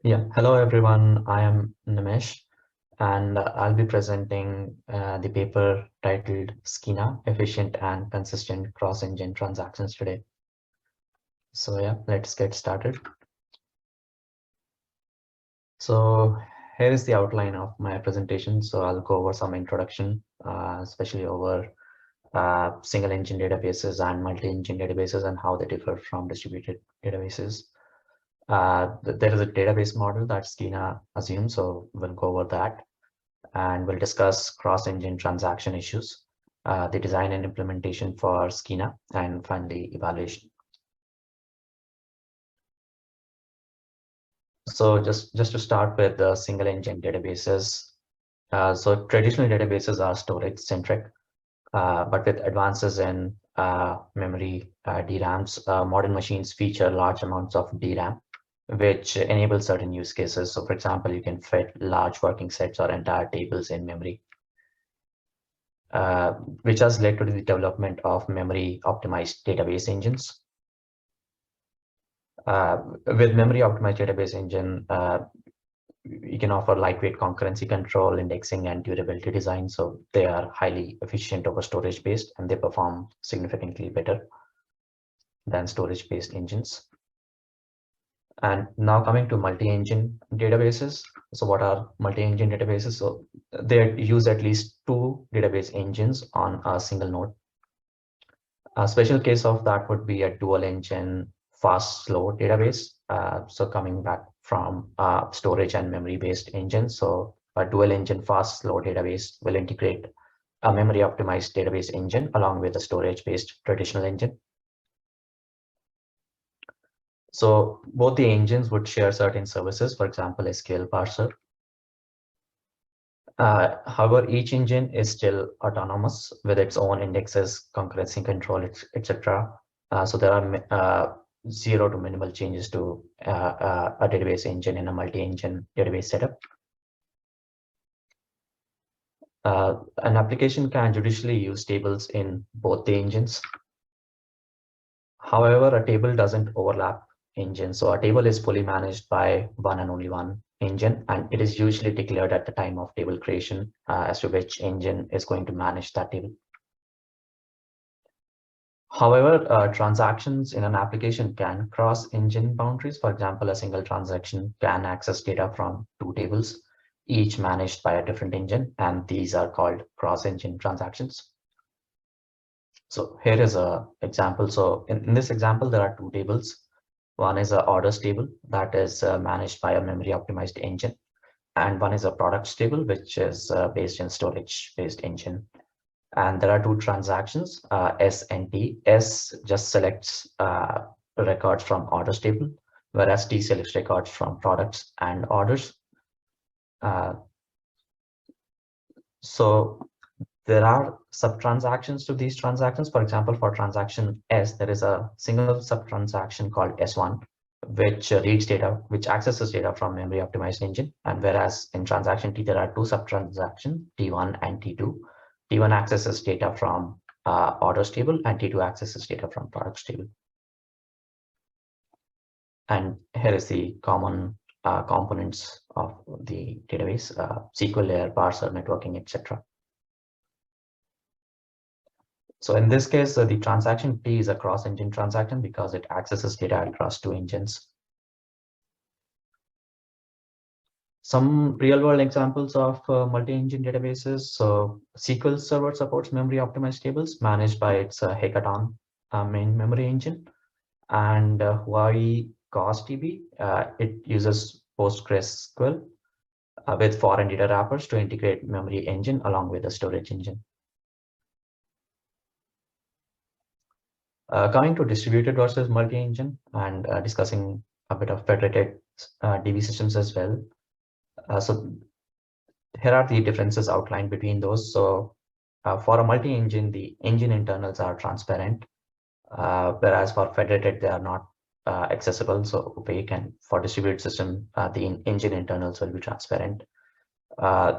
Yeah, hello everyone. I am Nimesh, and I'll be presenting the paper titled Skeena Efficient and Consistent Cross-Engine Transactions today. So yeah, let's get started. So here is the outline of my presentation. So I'll go over some introduction, especially over single engine databases and multi-engine databases and how they differ from distributed databases. There is a database model that Skeena assumes, so we'll go over that. And we'll discuss cross-engine transaction issues, the design and implementation for Skeena, and finally evaluation. So just to start with the single engine databases. So traditional databases are storage centric, but with advances in memory DRAMs, modern machines feature large amounts of DRAM, which enable certain use cases. So for example, you can fit large working sets or entire tables in memory. Which has led to the development of memory optimized database engines. With memory optimized database engine, you can offer lightweight concurrency control, indexing, and durability design. So they are highly efficient over storage based, and they perform significantly better than storage based engines. And now coming to multi-engine databases. So what are multi-engine databases? So they use at least two database engines on a single node. A special case of that would be a dual engine fast slow database. So coming back from storage and memory based engines. So a dual engine fast slow database will integrate a memory optimized database engine along with a storage based traditional engine. So both the engines would share certain services, for example, a SQL parser. However, each engine is still autonomous with its own indexes, concurrency control, etc. So there are zero to minimal changes to a database engine in a multi-engine database setup. An application can judicially use tables in both the engines. However, a table doesn't overlap engines. So a table is fully managed by one and only one engine, and it is usually declared at the time of table creation as to which engine is going to manage that table. However, transactions in an application can cross engine boundaries. For example, a single transaction can access data from two tables, each managed by a different engine, and these are called cross-engine transactions. So here is an example. So in this example, there are two tables. One is a orders table that is managed by a memory optimized engine, and one is a products table, which is based in storage based engine. And there are two transactions, S and T. S just selects records from orders table, whereas T selects records from products and orders. So there are sub-transactions to these transactions. For example, for transaction S, there is a single sub-transaction called S1, which reads data, which accesses data from memory optimized engine. And whereas in transaction T, there are two sub-transactions, T1 and T2. T1 accesses data from orders table, and T2 accesses data from products table. And here is the common components of the database, SQL layer, parser, networking, etc. So in this case, the transaction T is a cross-engine transaction because it accesses data across two engines. Some real-world examples of multi-engine databases. So SQL Server supports memory optimized tables managed by its Hackathon main memory engine. And Hawaii CosDB, it uses PostgreSQL with foreign data wrappers to integrate memory engine along with the storage engine. Coming to distributed versus multi-engine and discussing a bit of federated DB systems as well. So here are the differences outlined between those. So for a multi-engine, the engine internals are transparent, whereas for federated, they are not accessible, so opaque. And for distributed system, the engine internals will be transparent.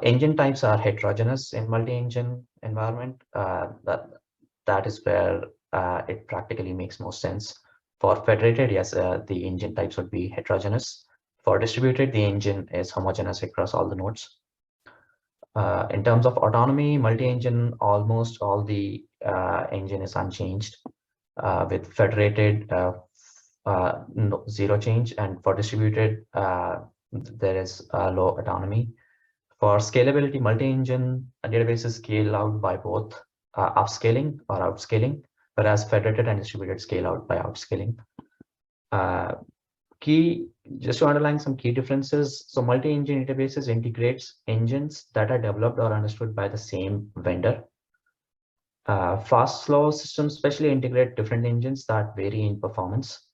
Engine types are heterogeneous in multi-engine environment. That is where it practically makes most sense. For federated, yes, the engine types would be heterogeneous. For distributed, the engine is homogeneous across all the nodes. In terms of autonomy, multi-engine, almost all the engine is unchanged. With federated, zero change, and for distributed, there is low autonomy. For scalability, multi-engine databases scale out by both upscaling or outscaling, whereas federated and distributed scale out by outscaling. Just to underline some key differences, so multi-engine databases integrates engines that are developed or understood by the same vendor. Fast slow systems specially integrate different engines that vary in performance.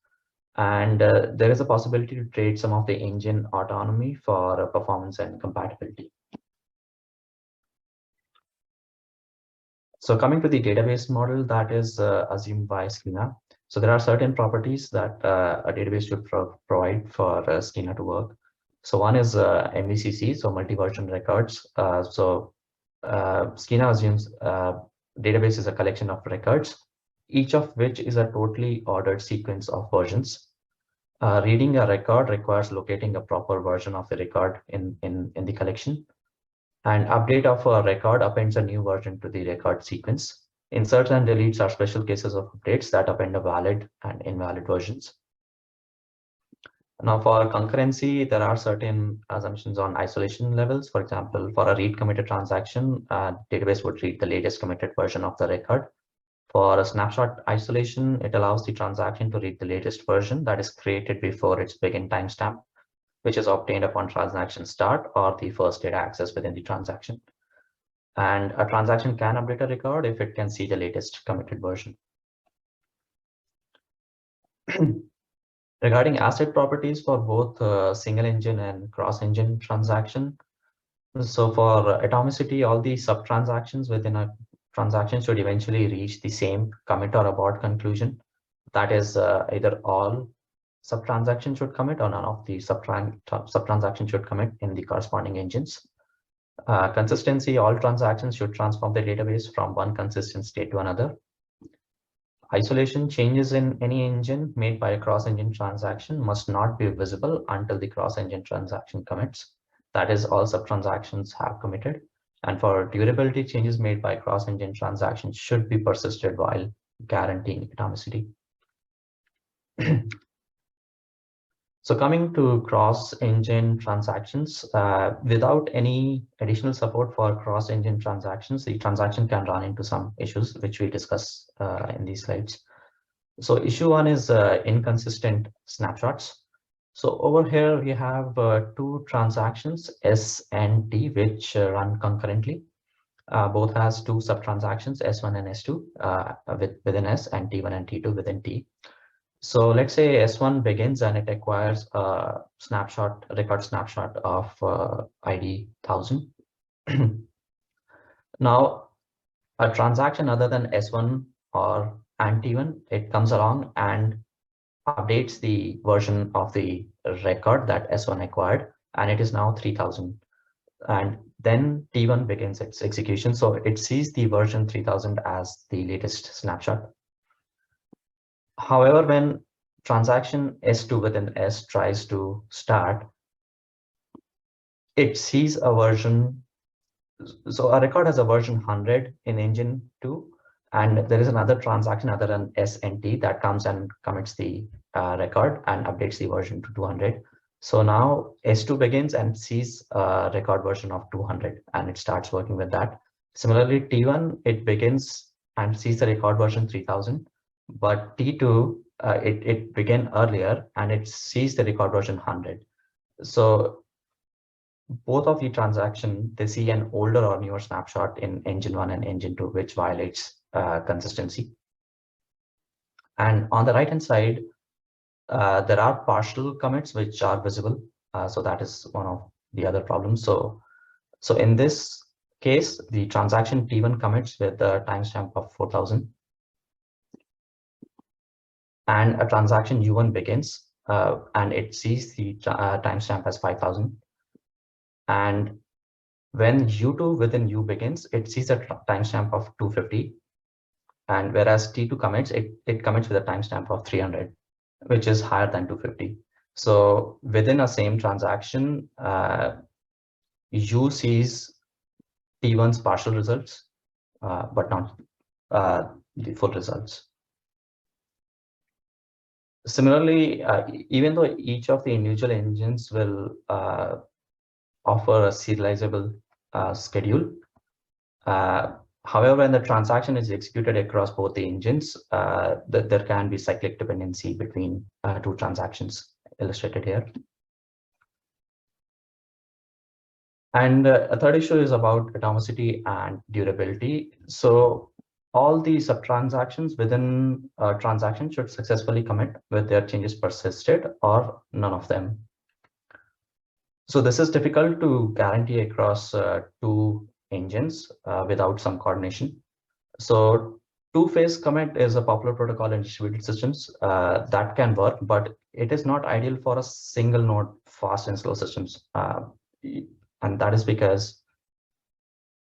And there is a possibility to trade some of the engine autonomy for performance and compatibility. So coming to the database model that is assumed by Skeena. So there are certain properties that a database should provide for Skeena to work. So one is MVCC, so multi-version records. Skeena assumes database is a collection of records, each of which is a totally ordered sequence of versions. Reading a record requires locating a proper version of the record in the collection. And update of a record appends a new version to the record sequence. Inserts and deletes are special cases of updates that append a valid and invalid versions. Now for concurrency, there are certain assumptions on isolation levels. For example, for a read committed transaction, database would read the latest committed version of the record. For a snapshot isolation, it allows the transaction to read the latest version that is created before its begin timestamp, which is obtained upon transaction start or the first data access within the transaction. And a transaction can update a record if it can see the latest committed version. Regarding asset properties for both single engine and cross engine transaction. So for atomicity, all the sub transactions within a transaction should eventually reach the same commit or abort conclusion. That is either all sub transactions should commit or none of the sub transactions should commit in the corresponding engines. Consistency, all transactions should transform the database from one consistent state to another. Isolation, changes in any engine made by a cross-engine transaction must not be visible until the cross-engine transaction commits. That is, all sub-transactions have committed. And for durability, changes made by cross-engine transactions should be persisted while guaranteeing atomicity. So coming to cross-engine transactions, without any additional support for cross-engine transactions, the transaction can run into some issues, which we discuss in these slides. So issue one is inconsistent snapshots. So over here, we have two transactions, S and T, which run concurrently. Both has two sub-transactions, S1 and S2 within S, and T1 and T2 within T. So let's say S1 begins and it acquires a record snapshot of ID 1000. Now, a transaction other than S1 or T1, it comes along and updates the version of the record that S1 acquired, and it is now 3000. And then T1 begins its execution. So it sees the version 3000 as the latest snapshot. However, when transaction S2 within S tries to start, it sees a version. So a record has a version 100 in engine 2, and there is another transaction other than S and T that comes and commits the record and updates the version to 200. So now S2 begins and sees a record version of 200, and it starts working with that. Similarly, T1, it begins and sees the record version 3000, but T2, it began earlier and it sees the record version 100. So both of the transaction, they see an older or newer snapshot in engine 1 and engine 2, which violates consistency. And on the right hand side, there are partial commits which are visible. So that is one of the other problems. So in this case, the transaction T1 commits with a timestamp of 4000. And a transaction U1 begins and it sees the timestamp as 5000. And when U2 within U begins, it sees a timestamp of 250. And whereas T2 commits, it commits with a timestamp of 300, which is higher than 250. So within a same transaction, U sees T1's partial results, but not the full results. Similarly, even though each of the individual engines will offer a serializable schedule, however, when the transaction is executed across both the engines, there can be cyclic dependency between two transactions, illustrated here. And a third issue is about atomicity and durability. So all the sub-transactions within a transaction should successfully commit with their changes persisted or none of them. So this is difficult to guarantee across two engines without some coordination. So two-phase commit is a popular protocol in distributed systems that can work, but it is not ideal for a single node fast and slow systems. And that is because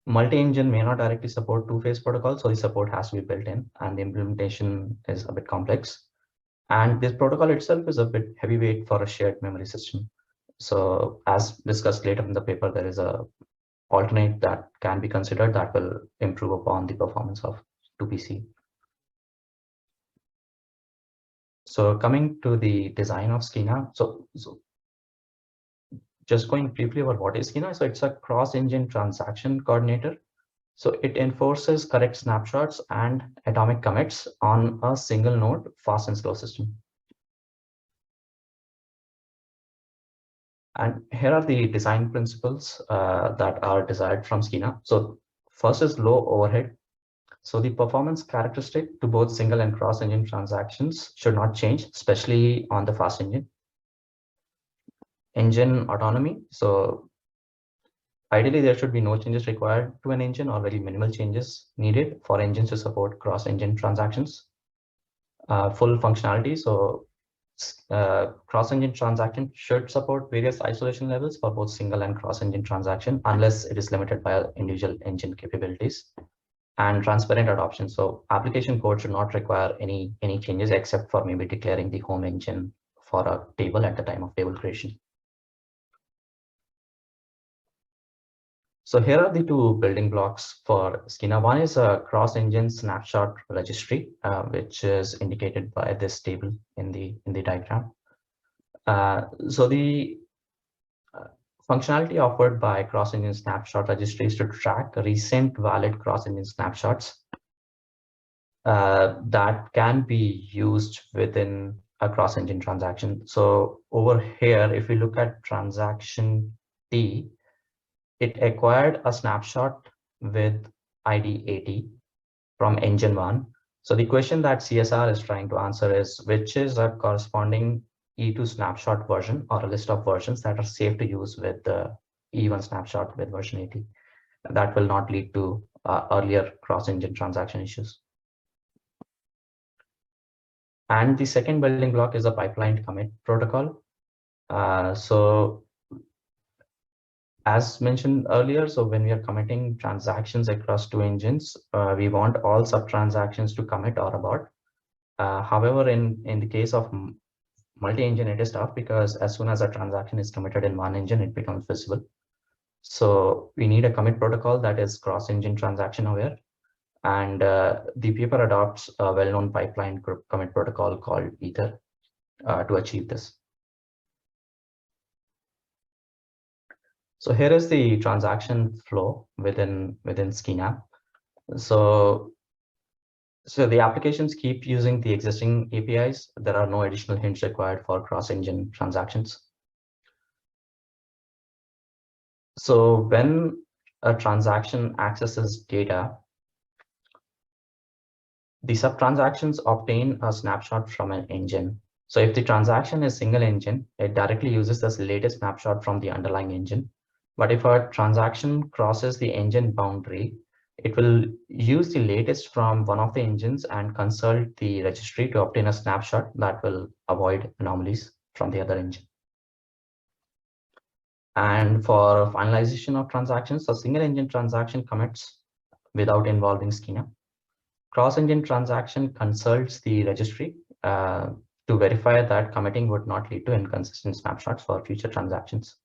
multi-engine may not directly support two-phase protocol, so the support has to be built in, and the implementation is a bit complex. And this protocol itself is a bit heavyweight for a shared memory system. So as discussed later in the paper, there is a alternate that can be considered that will improve upon the performance of 2PC. So coming to the design of Skeena, so just going briefly about what is Skeena. So it's a cross-engine transaction coordinator. So it enforces correct snapshots and atomic commits on a single node fast and slow system. And here are the design principles that are desired from Skeena. So first is low overhead. So the performance characteristic to both single and cross engine transactions should not change, especially on the fast engine. Engine autonomy. So ideally, there should be no changes required to an engine or very minimal changes needed for engines to support cross-engine transactions. Full functionality. So cross-engine transaction should support various isolation levels for both single and cross-engine transaction, unless it is limited by individual engine capabilities. And transparent adoption. So application code should not require any changes except for maybe declaring the home engine for a table at the time of table creation. So here are the two building blocks for Skeena. One is a cross-engine snapshot registry, which is indicated by this table in the diagram. So the functionality offered by cross-engine snapshot registry is to track recent valid cross-engine snapshots that can be used within a cross-engine transaction. So over here, if we look at transaction T, it acquired a snapshot with ID 80 from engine 1. So the question that CSR is trying to answer is which is a corresponding E2 snapshot version or a list of versions that are safe to use with the E1 snapshot with version 80. That will not lead to earlier cross-engine transaction issues. And the second building block is a pipeline commit protocol. So as mentioned earlier, so when we are committing transactions across two engines, we want all sub-transactions to commit or abort. However, in the case of multi-engine, it is tough because as soon as a transaction is committed in one engine, it becomes visible. So we need a commit protocol that is cross-engine transaction aware. And the paper adopts a well-known pipeline commit protocol called Ether to achieve this. So here is the transaction flow within Skeena. So the applications keep using the existing APIs. There are no additional hints required for cross-engine transactions. So when a transaction accesses data, the sub-transactions obtain a snapshot from an engine. So if the transaction is single engine, it directly uses the latest snapshot from the underlying engine. But if a transaction crosses the engine boundary, it will use the latest from one of the engines and consult the registry to obtain a snapshot that will avoid anomalies from the other engine. And for finalization of transactions, a single engine transaction commits without involving Skeena. Cross-engine transaction consults the registry to verify that committing would not lead to inconsistent snapshots for future transactions.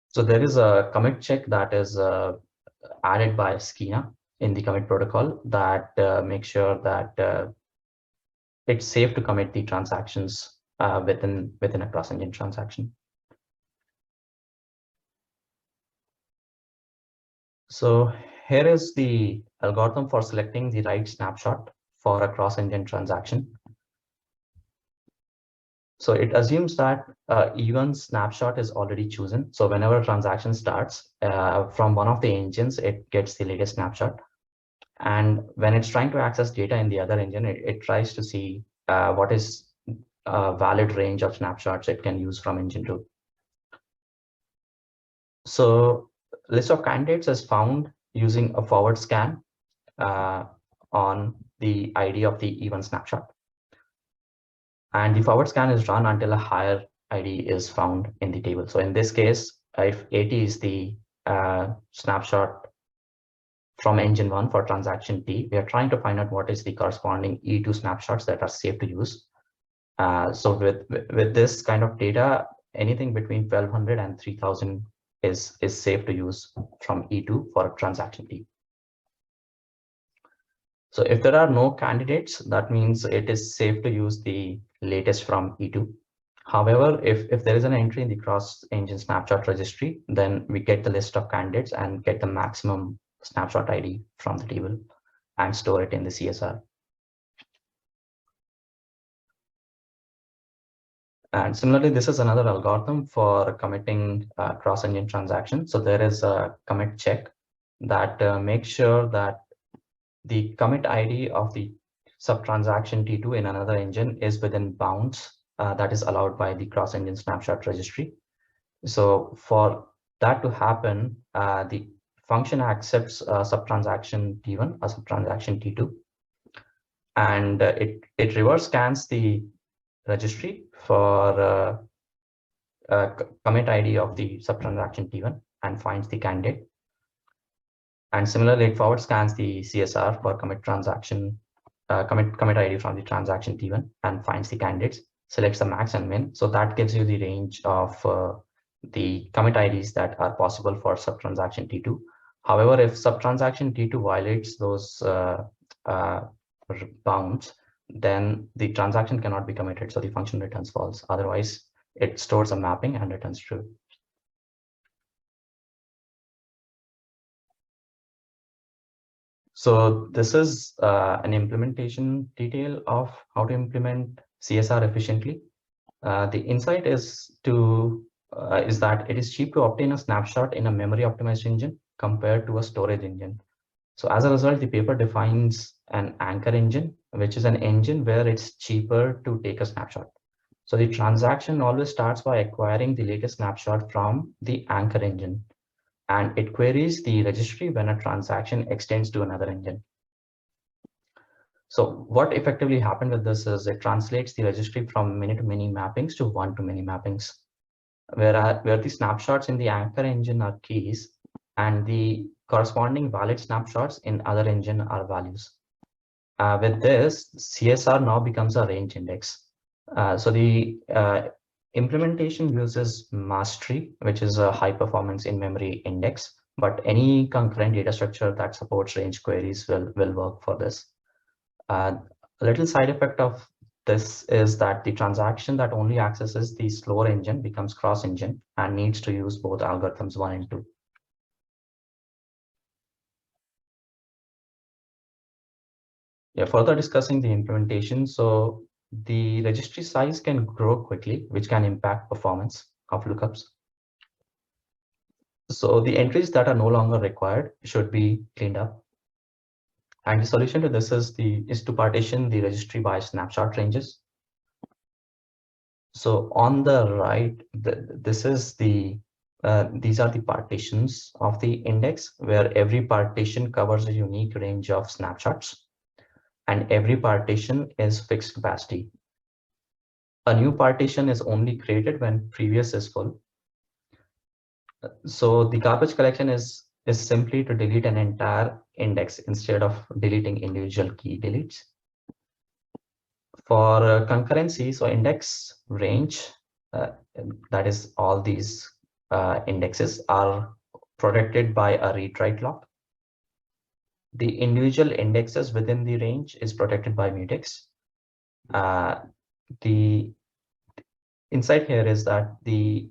So there is a commit check that is added by Skeena in the commit protocol that makes sure that it's safe to commit the transactions within a cross-engine transaction. So here is the algorithm for selecting the right snapshot for a cross-engine transaction. So it assumes that even snapshot is already chosen. So whenever a transaction starts from one of the engines, it gets the latest snapshot. And when it's trying to access data in the other engine, it tries to see what is a valid range of snapshots it can use from engine 2. So list of candidates is found using a forward scan on the ID of the even snapshot. And the forward scan is run until a higher ID is found in the table. So in this case, if 80 is the snapshot from engine 1 for transaction T, we are trying to find out what is the corresponding E2 snapshots that are safe to use. So with this kind of data, anything between 1200 and 3000 is safe to use from E2 for transaction T. So if there are no candidates, that means it is safe to use the latest from E2. However, if there is an entry in the cross-engine snapshot registry, then we get the list of candidates and get the maximum snapshot ID from the table and store it in the CSR. And similarly, this is another algorithm for committing cross-engine transactions. So there is a commit check that makes sure that the commit ID of the sub-transaction T2 in another engine is within bounds that is allowed by the cross-engine snapshot registry. So for that to happen, the function accepts a sub-transaction T1, a sub-transaction T2, and it reverse scans the registry for commit ID of the sub-transaction T1 and finds the candidate. And similarly, it forward scans the CSR for commit transaction commit ID from the transaction T1 and finds the candidates, selects the max and min. So that gives you the range of the commit IDs that are possible for sub-transaction T2. However, if sub-transaction T2 violates those bounds, then the transaction cannot be committed. So the function returns false. Otherwise, it stores a mapping and returns true. So this is an implementation detail of how to implement CSR efficiently. The insight is that it is cheap to obtain a snapshot in a memory optimized engine compared to a storage engine. So as a result, the paper defines an anchor engine, which is an engine where it's cheaper to take a snapshot. So the transaction always starts by acquiring the latest snapshot from the anchor engine, and it queries the registry when a transaction extends to another engine. So what effectively happened with this is it translates the registry from many-to-many mappings to one-to-many mappings, where the snapshots in the anchor engine are keys and the corresponding valid snapshots in other engine are values. With this, CSR now becomes a range index. So the implementation uses mastery, which is a high performance in memory index, but any concurrent data structure that supports range queries will work for this. A little side effect of this is that the transaction that only accesses the slower engine becomes cross engine and needs to use both algorithms 1 and 2. Yeah, further discussing the implementation. So the registry size can grow quickly, which can impact performance of lookups. So the entries that are no longer required should be cleaned up. And the solution to this is to partition the registry by snapshot ranges. So on the right, these are the partitions of the index, where every partition covers a unique range of snapshots, and every partition is fixed capacity. A new partition is only created when previous is full. So the garbage collection is is simply to delete an entire index instead of deleting individual key deletes. For concurrency, so index range, that is all these indexes are protected by a read-write lock. The individual indexes within the range is protected by mutex. The insight here is that the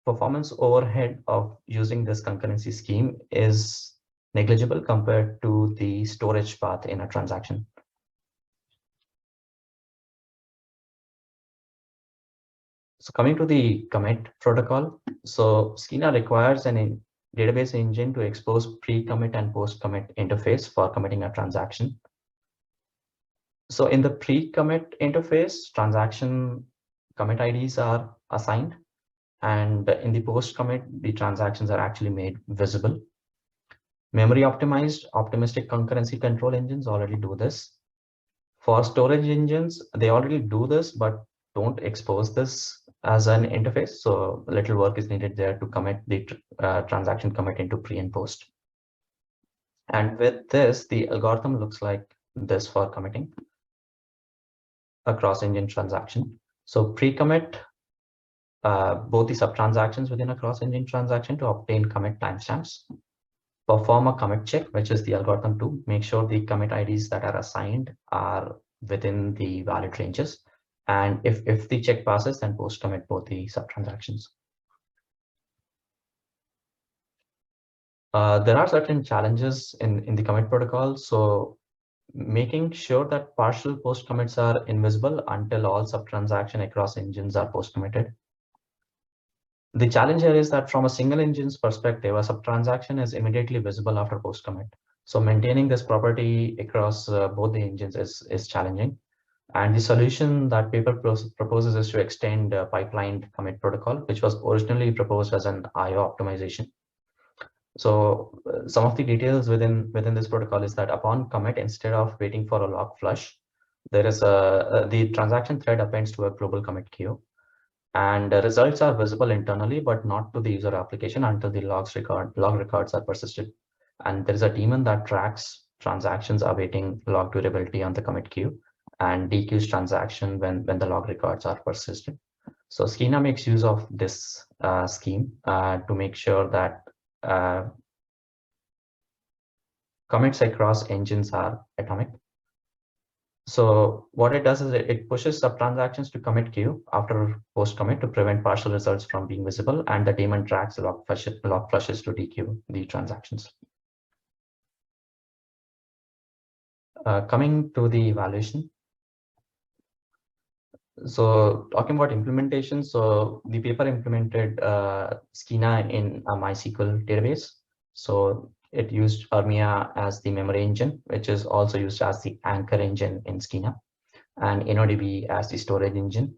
performance overhead of using this concurrency scheme is negligible compared to the storage path in a transaction. So coming to the commit protocol, so Skeena requires an database engine to expose pre-commit and post-commit interface for committing a transaction. So in the pre-commit interface, transaction commit IDs are assigned, and in the post-commit, the transactions are actually made visible. Memory optimized optimistic concurrency control engines already do this. For storage engines, they already do this, but don't expose this as an interface. So little work is needed there to commit the transaction commit into pre and post. And with this, the algorithm looks like this for committing a cross-engine transaction. So pre-commit both the sub-transactions within a cross-engine transaction to obtain commit timestamps. Perform a commit check, which is the algorithm to make sure the commit IDs that are assigned are within the valid ranges. And if the check passes, then post commit both the sub-transactions. There are certain challenges in the commit protocol. So making sure that partial post commits are invisible until all sub-transaction across engines are post committed. The challenge here is that from a single engine's perspective, a sub-transaction is immediately visible after post commit. So maintaining this property across both the engines is challenging. And the solution that paper proposes is to extend pipelined commit protocol, which was originally proposed as an IO optimization. So some of the details within this protocol is that upon commit, instead of waiting for a log flush, there is the transaction thread appends to a global commit queue. And the results are visible internally, but not to the user application until the log records are persisted. And there is a daemon that tracks transactions awaiting log durability on the commit queue and dequeues transaction when the log records are persisted. So Skeena makes use of this scheme to make sure that commits across engines are atomic. So what it does is it pushes sub-transactions to commit queue after post-commit to prevent partial results from being visible, and the daemon tracks log flushes to dequeue the transactions. Coming to the evaluation. So talking about implementation, so the paper implemented Skeena in a MySQL database. So it used Armia as the memory engine, which is also used as the anchor engine in Skeena, and InnoDB as the storage engine.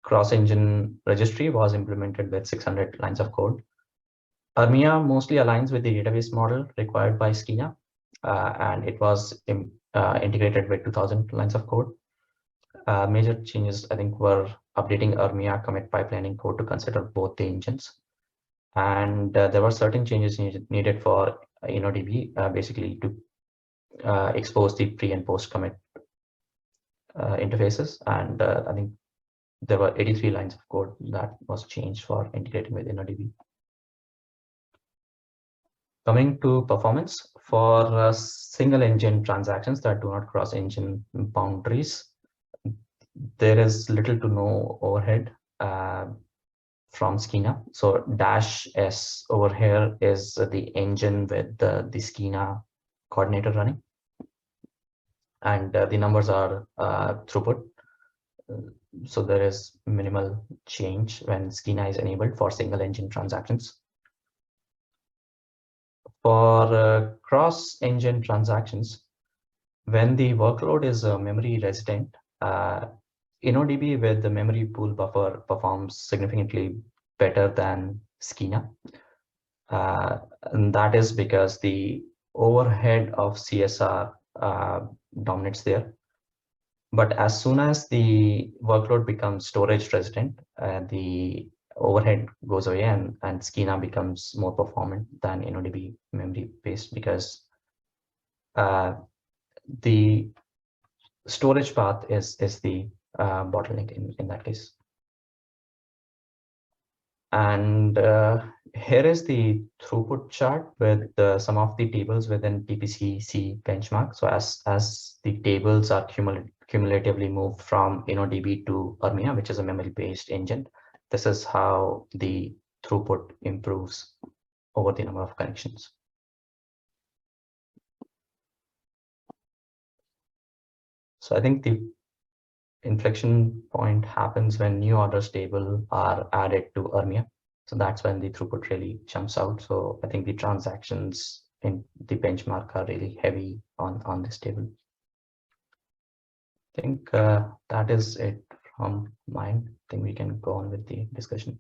Cross-engine registry was implemented with 600 lines of code. Armia mostly aligns with the database model required by Skeena, and it was integrated with 2000 lines of code. Major changes, I think, were updating Armia commit pipelining code to consider both the engines. And there were certain changes needed for InnoDB, basically to expose the pre and post commit interfaces. And I think there were 83 lines of code that was changed for integrating with InnoDB. Coming to performance, for single engine transactions that do not cross engine boundaries, there is little to no overhead from Skeena. So -s over here is the engine with the Skeena coordinator running. And the numbers are throughput. So there is minimal change when Skeena is enabled for single engine transactions. For cross-engine transactions, when the workload is memory resident, InnoDB with the memory pool buffer performs significantly better than Skeena. And that is because the overhead of CSR dominates there. But as soon as the workload becomes storage resident, the overhead goes away, and Skeena becomes more performant than InnoDB memory based, because the storage path is the bottleneck in that case. And here is the throughput chart with some of the tables within PPCC benchmark. So as the tables are cumulatively moved from InnoDB to Ermia, which is a memory-based engine, this is how the throughput improves over the number of connections. So I think the inflection point happens when new orders table are added to Ermia. So that's when the throughput really jumps out. So I think the transactions in the benchmark are really heavy on this table. I think that is it from mine. I think we can go on with the discussion.